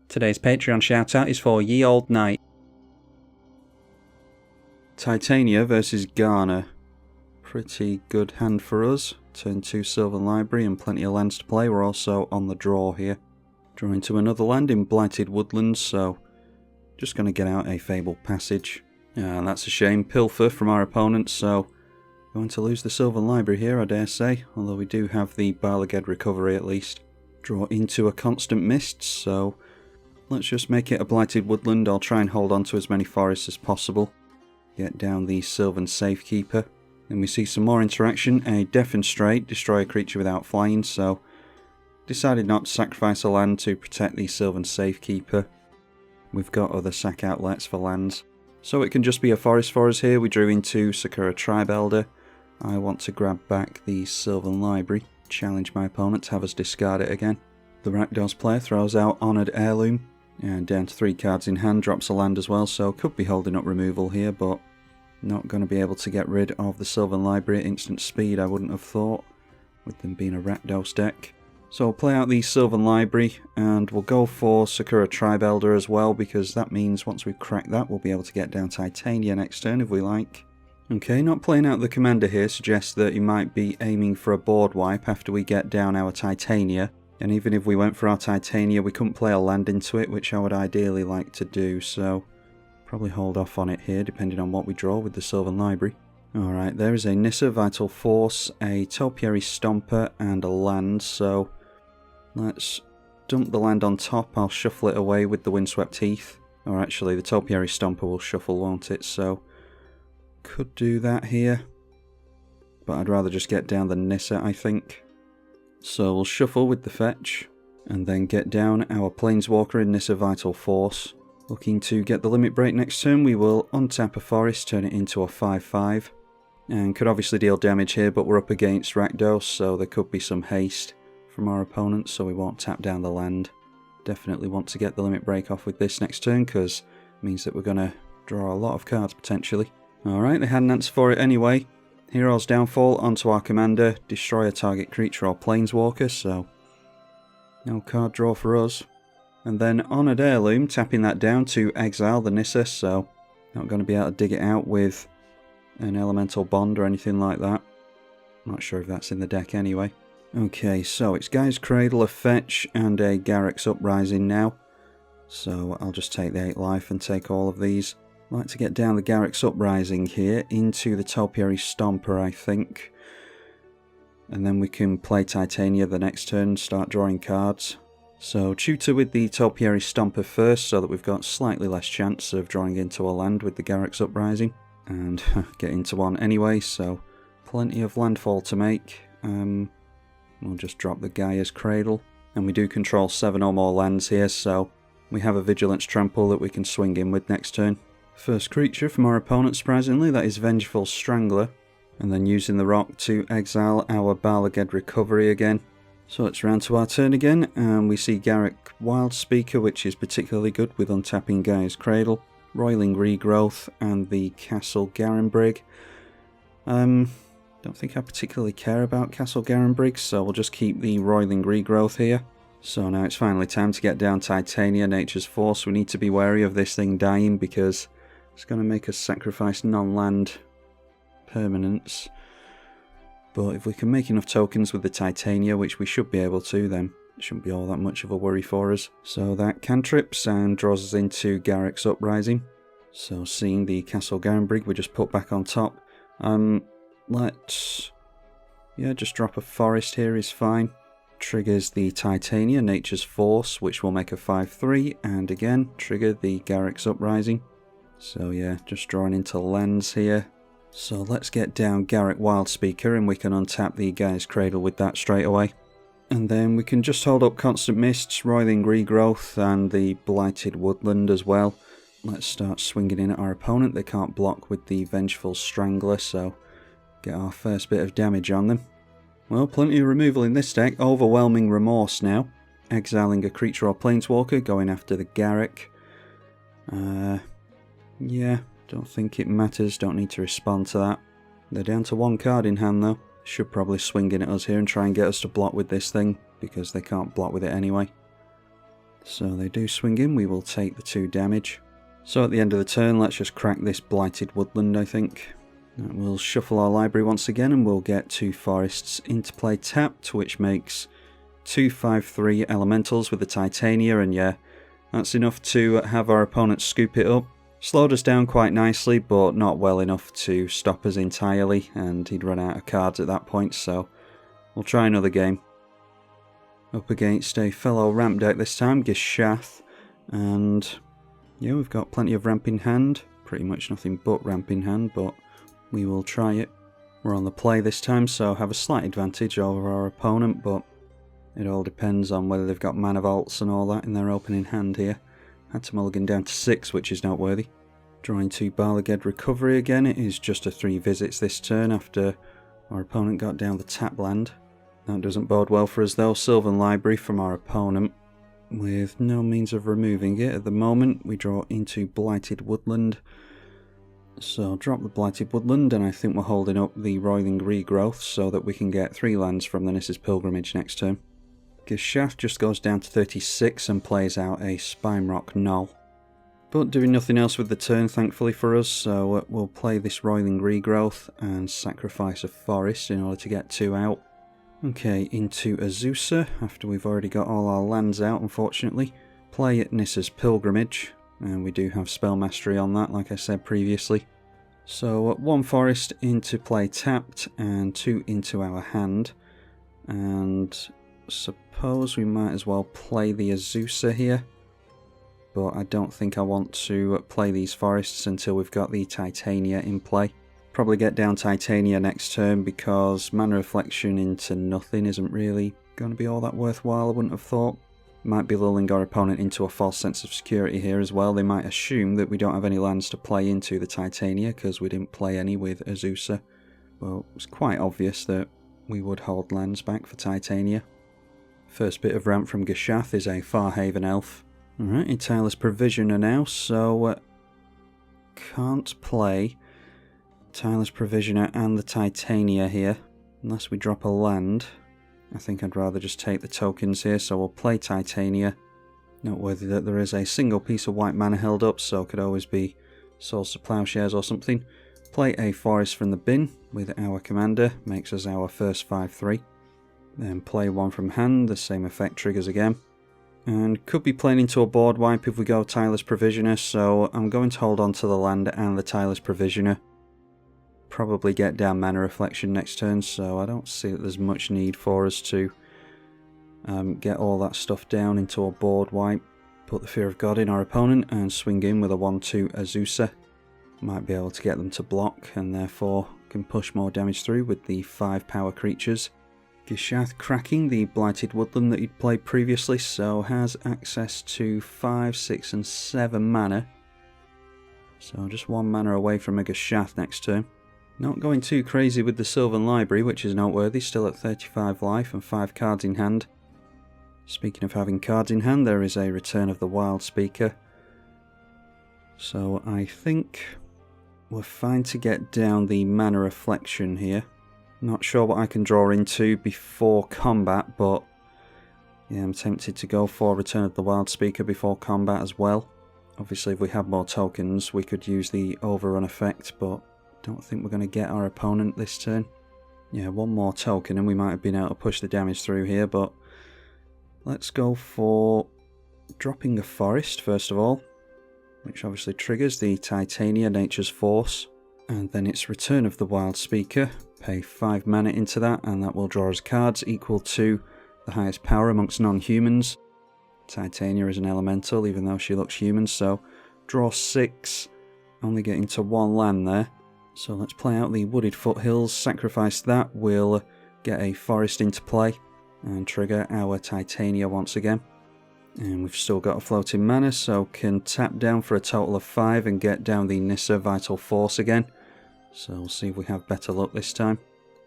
Today's Patreon shoutout is for Ye Old Knight. Titania versus Garna. Pretty good hand for us. Turn 2 Sylvan Library and plenty of lands to play. We're also on the draw here. Drawing to another land in Blighted Woodlands, so just going to get out a Fabled Passage. And that's a shame. Pilfer from our opponent, so going to lose the Sylvan Library here, I dare say. Although we do have the Barlaged Recovery at least. Draw into a Constant Mist, so let's just make it a Blighted Woodland. I'll try and hold on to as many forests as possible. Get down the Sylvan Safekeeper. Then we see some more interaction. A Defenstrate, destroy a creature without flying, so decided not to sacrifice a land to protect the Sylvan Safekeeper. We've got other sack outlets for lands. So it can just be a forest for us here. We drew into Sakura Tribe Elder. I want to grab back the Sylvan Library. Challenge my opponent to have us discard it again. The Rakdos player throws out Honoured Heirloom. And down to 3 cards in hand, drops a land as well, so could be holding up removal here, but not going to be able to get rid of the Sylvan Library at instant speed, I wouldn't have thought, with them being a Rakdos deck. So we'll play out the Sylvan Library, and we'll go for Sakura Tribe Elder as well, because that means once we've cracked that, we'll be able to get down Titania next turn if we like. Okay, not playing out the commander here suggests that he might be aiming for a board wipe after we get down our Titania. And even if we went for our Titania, we couldn't play a land into it, which I would ideally like to do, so probably hold off on it here, depending on what we draw with the Sylvan Library. Alright, there is a Nissa, Vital Force, a Topiary Stomper, and a land, so let's dump the land on top. I'll shuffle it away with the Windswept Heath. Or actually, the Topiary Stomper will shuffle, won't it? So, could do that here. But I'd rather just get down the Nissa, I think. So we'll shuffle with the fetch, and then get down our Planeswalker in Nissa Vital Force. Looking to get the limit break next turn, we will untap a forest, turn it into a 5/5. And could obviously deal damage here, but we're up against Rakdos, so there could be some haste from our opponent, so we won't tap down the land. Definitely want to get the limit break off with this next turn, because it means that we're going to draw a lot of cards potentially. Alright, they had an answer for it anyway. Hero's Downfall onto our commander, destroy a target creature or planeswalker, so no card draw for us. And then Honoured Heirloom, tapping that down to exile the Nissa, so not going to be able to dig it out with an Elemental Bond or anything like that. Not sure if that's in the deck anyway. Okay, so it's Gaia's Cradle, a fetch, and a Garruk's Uprising now. So I'll just take the 8 life and take all of these. I'd like to get down the Garruk's Uprising here into the Topiary Stomper, I think. And then we can play Titania the next turn and start drawing cards. So tutor with the Topiary Stomper first, so that we've got slightly less chance of drawing into a land with the Garruk's Uprising. And get into one anyway, so plenty of landfall to make. We'll just drop the Gaia's Cradle. And we do control 7 or more lands here, so we have a Vigilance Trample that we can swing in with next turn. First creature from our opponent, surprisingly, that is Vengeful Strangler. And then using the rock to exile our Barlaged Recovery again. So it's round to our turn again, and we see Garruk Wildspeaker, which is particularly good with untapping Gaia's Cradle, Roiling Regrowth, and the Castle Garenbrig. Don't think I particularly care about Castle Garenbrig, so we'll just keep the Roiling Regrowth here. So now it's finally time to get down Titania, Nature's Force. We need to be wary of this thing dying, because it's going to make us sacrifice non-land permanents. But if we can make enough tokens with the Titania, which we should be able to, then it shouldn't be all that much of a worry for us. So that cantrips and draws us into Garruk's Uprising. So seeing the Castle Garenbrig, we just put back on top. Let's just drop a forest here is fine. Triggers the Titania, Nature's Force, which will make a 5/3, and again trigger the Garruk's Uprising. So yeah, just drawing into lands here. So let's get down Garruk Wildspeaker, and we can untap the Gaia's Cradle with that straight away. And then we can just hold up Constant Mists, Roiling Regrowth, and the Blighted Woodland as well. Let's start swinging in at our opponent. They can't block with the Vengeful Strangler, so get our first bit of damage on them. Well, plenty of removal in this deck. Overwhelming Remorse now. Exiling a creature or planeswalker, going after the Garruk. Yeah, don't think it matters, don't need to respond to that. They're down to 1 card in hand though. Should probably swing in at us here and try and get us to block with this thing, because they can't block with it anyway. So they do swing in, we will take the 2 damage. So at the end of the turn, let's just crack this Blighted Woodland, I think. And we'll shuffle our library once again, and we'll get 2 forests into play tapped, which makes 2 5/3 elementals with the Titania, and yeah, that's enough to have our opponent scoop it up. Slowed us down quite nicely, but not well enough to stop us entirely, and he'd run out of cards at that point, so we'll try another game. Up against a fellow ramp deck this time, Gishath, and yeah, we've got plenty of ramp in hand, pretty much nothing but ramp in hand, but we will try it. We're on the play this time, so have a slight advantage over our opponent, but it all depends on whether they've got mana vaults and all that in their opening hand here. Had to mulligan down to 6, which is noteworthy. Drawing 2 Balaged Recovery again. It is just a 3 visits this turn after our opponent got down the tap land. That doesn't bode well for us though. Sylvan Library from our opponent, with no means of removing it at the moment. We draw into Blighted Woodland. So drop the Blighted Woodland, and I think we're holding up the Roiling Regrowth so that we can get 3 lands from the Nissa's Pilgrimage next turn. Gishath just goes down to 36 and plays out a Spinerock Null. But doing nothing else with the turn, thankfully for us, so we'll play this Roiling Regrowth and sacrifice a forest in order to get 2 out. Okay, into Azusa, after we've already got all our lands out, unfortunately. Play at Nissa's Pilgrimage, and we do have Spell Mastery on that, like I said previously. So 1 forest into play tapped, and 2 into our hand. And suppose we might as well play the Azusa here. But I don't think I want to play these forests until we've got the Titania in play. Probably get down Titania next turn because Mana Reflection into nothing isn't really going to be all that worthwhile, I wouldn't have thought. Might be lulling our opponent into a false sense of security here as well. They might assume that we don't have any lands to play into the Titania because we didn't play any with Azusa. Well, it's quite obvious that we would hold lands back for Titania. First bit of ramp from Gishath is a Farhaven Elf. Alright, a Tireless Provisioner now, so can't play Tireless Provisioner and the Titania here, unless we drop a land. I think I'd rather just take the tokens here, so we'll play Titania. Noteworthy that there is a single piece of white mana held up, so it could always be Souls to Plowshares or something. Play a forest from the bin with our commander, makes us our first 5/3. Then play 1 from hand, the same effect triggers again. And could be playing into a board wipe if we go Tireless Provisioner, so I'm going to hold on to the land and the Tireless Provisioner. Probably get down Mana Reflection next turn, so I don't see that there's much need for us to get all that stuff down into a board wipe. Put the Fear of God in our opponent and swing in with a 1/2 Azusa. Might be able to get them to block and therefore can push more damage through with the 5 power creatures. Gishath cracking the Blighted Woodland that he'd played previously, so has access to 5, 6 and 7 mana. So just 1 mana away from a Gishath next turn. Not going too crazy with the Sylvan Library, which is noteworthy, still at 35 life and 5 cards in hand. Speaking of having cards in hand, there is a Return of the Wild Speaker. So I think we're fine to get down the Mana Reflection here. Not sure what I can draw into before combat, but yeah, I'm tempted to go for Return of the Wild Speaker before combat as well. Obviously if we have more tokens we could use the Overrun effect, but don't think we're going to get our opponent this turn. Yeah, 1 more token and we might have been able to push the damage through here, but let's go for dropping a forest first of all, which obviously triggers the Titania, Nature's Force, and then it's Return of the Wild Speaker. Pay 5 mana into that, and that will draw us cards equal to the highest power amongst non-humans. Titania is an elemental, even though she looks human, so draw 6, only getting to 1 land there. So let's play out the Wooded Foothills, sacrifice that, we'll get a forest into play, and trigger our Titania once again. And we've still got a floating mana, so can tap down for a total of 5 and get down the Nissa Vital Force again. So we'll see if we have better luck this time.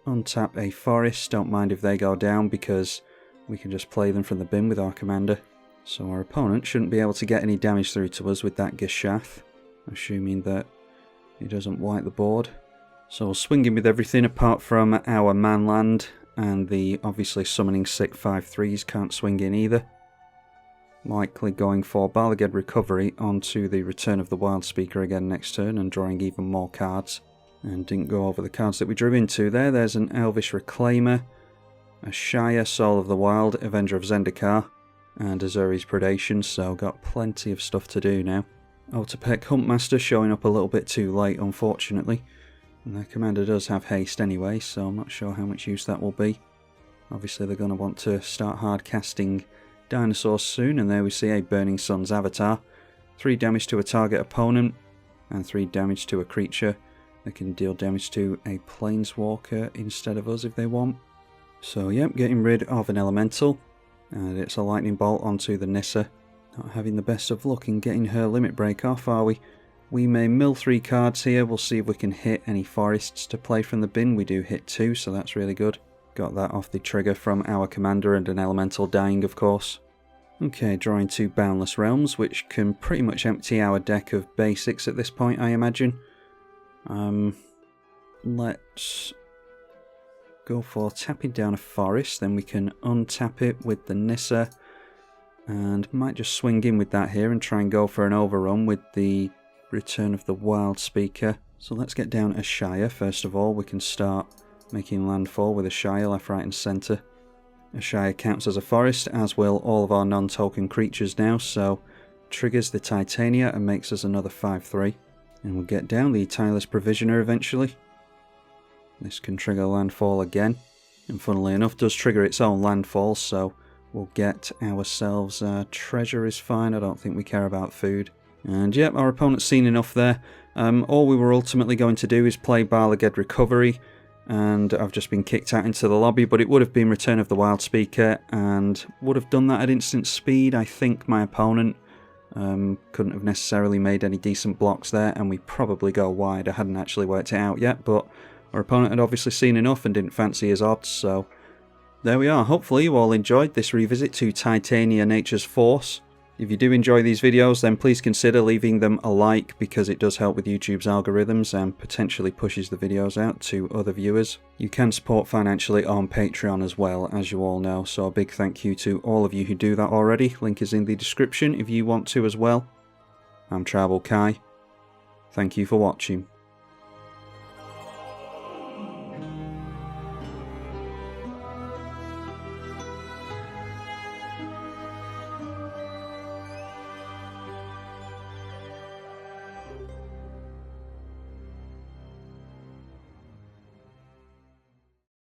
Untap a forest, don't mind if they go down because we can just play them from the bin with our commander. So our opponent shouldn't be able to get any damage through to us with that Gishath, assuming that he doesn't wipe the board. So we'll swing in with everything apart from our man land, and the obviously summoning sick 5/3s can't swing in either. Likely going for Balaged Recovery onto the Return of the Wild Speaker again next turn and drawing even more cards. And didn't go over the cards that we drew into there. There's an Elvish Reclaimer, a Shire, Soul of the Wild, Avenger of Zendikar, and Azuri's Predation, so got plenty of stuff to do now. Otepec Huntmaster showing up a little bit too late, unfortunately. And their commander does have haste anyway, so I'm not sure how much use that will be. Obviously they're going to want to start hard casting dinosaurs soon, and there we see a Burning Sun's Avatar. 3 damage to a target opponent, and 3 damage to a creature. They can deal damage to a Planeswalker instead of us if they want. So yep, getting rid of an Elemental, and it's a Lightning Bolt onto the Nissa. Not having the best of luck in getting her Limit Break off, are we? We may mill 3 cards here. We'll see if we can hit any forests to play from the bin. We do hit 2, so that's really good. Got that off the trigger from our commander and an elemental dying, of course. Okay, drawing 2 Boundless Realms, which can pretty much empty our deck of basics at this point, I imagine. Let's go for tapping down a forest, then we can untap it with the Nissa. And might just swing in with that here and try and go for an overrun with the Return of the Wild Speaker. So let's get down a Shire first of all. We can start making landfall with a Shire left, right and centre. A Shire counts as a forest, as will all of our non-token creatures now, so triggers the Titania and makes us another 5/3. And we'll get down the Tireless Provisioner eventually. This can trigger landfall again, and funnily enough does trigger its own landfall, so we'll get ourselves treasure is fine. I don't think we care about food. And yep, our opponent's seen enough there. All we were ultimately going to do is play Balaged Recovery, and I've just been kicked out into the lobby, but it would have been Return of the Wild Speaker and would have done that at instant speed. I think my opponent couldn't have necessarily made any decent blocks there, and we probably go wide. I hadn't actually worked it out yet, but our opponent had obviously seen enough and didn't fancy his odds, so there we are. Hopefully you all enjoyed this revisit to Titania Nature's Force. If you do enjoy these videos, then please consider leaving them a like, because it does help with YouTube's algorithms and potentially pushes the videos out to other viewers. You can support financially on Patreon as well, as you all know, so a big thank you to all of you who do that already. Link is in the description if you want to as well. I'm Tribalkai. Thank you for watching.